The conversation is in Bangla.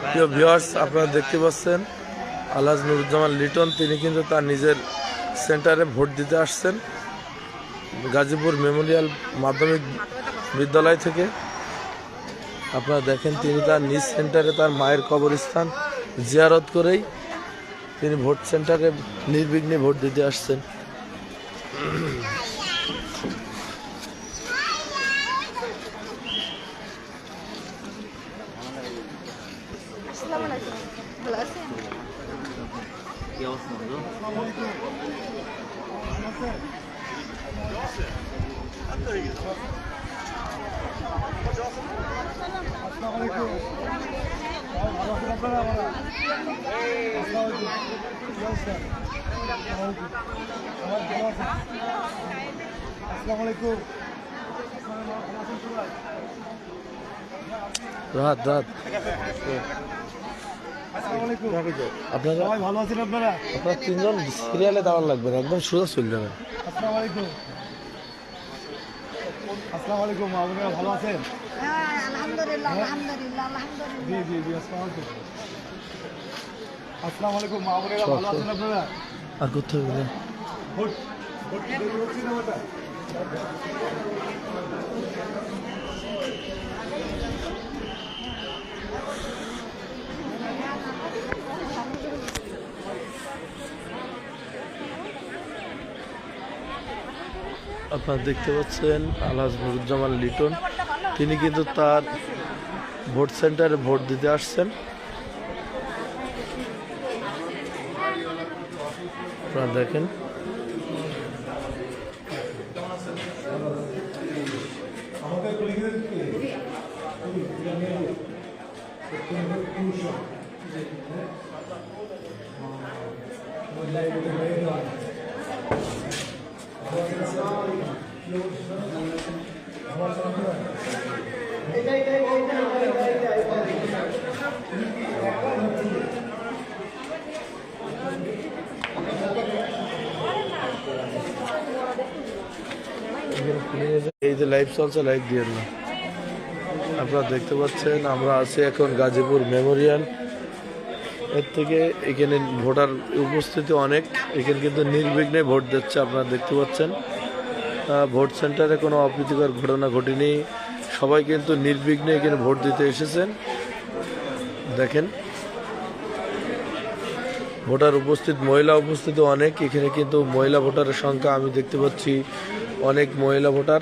প্রিয় ভিউয়ার্স, আপনারা দেখতে পাচ্ছেন আলহাজ নুরুজ্জামান লিটন তিনি কিন্তু তার নিজের সেন্টারে ভোট দিতে আসছেন গাজীপুর মেমোরিয়াল মাধ্যমিক বিদ্যালয় থেকে। আপনারা দেখেন তিনি তার নিজ সেন্টারে তার মায়ের কবরস্থান জিয়ারত করেই তিনি ভোট সেন্টারে নির্বিঘ্নে ভোট দিতে আসছেন। রাত রাত আপনারা সবাই ভালো আছেন? আপনারা তিনজন সিরিয়ালে দাঁড়ান লাগবেন, একদম সোজা চলে যাবেন। আসসালামু আলাইকুম। আসসালামু আলাইকুম, মা বোনেরা ভালো আছেন? আলহামদুলিল্লাহ আলহামদুলিল্লাহ আলহামদুলিল্লাহ। জি জি জি, আসসালামু আলাইকুম। আসসালামু আলাইকুম, মা বোনেরা ভালো আছেন? আপনারা আর করতে হবে ভোট ভোট দেরি হচ্ছে না ওটা? আপনারা দেখতে পাচ্ছেন আলহাজ নুরুজ্জামান লিটন তিনি কিন্তু তার ভোট সেন্টারে ভোট দিতে আসছেন। আপনারা দেখেন এই যে লাইভ চলছে, লাইভ দিয়ে না। আপনারা দেখতে পাচ্ছেন আমরা আছি এখন গাজীপুর মেমোরিয়াল এর থেকে। এখানে ভোটার উপস্থিতি অনেক, এখানে কিন্তু নির্বিঘ্নে ভোট দিচ্ছে। আপনারা দেখতে পাচ্ছেন ভোট সেন্টারে কোনো অপ্রীতিকর ঘটনা ঘটেনি, সবাই কিন্তু নির্বিঘ্নে এখানে ভোট দিতে এসেছেন। দেখেন ভোটার উপস্থিত, মহিলা উপস্থিতি অনেক, এখানে কিন্তু মহিলা ভোটারের সংখ্যা আমি দেখতে পাচ্ছি অনেক মহিলা ভোটার।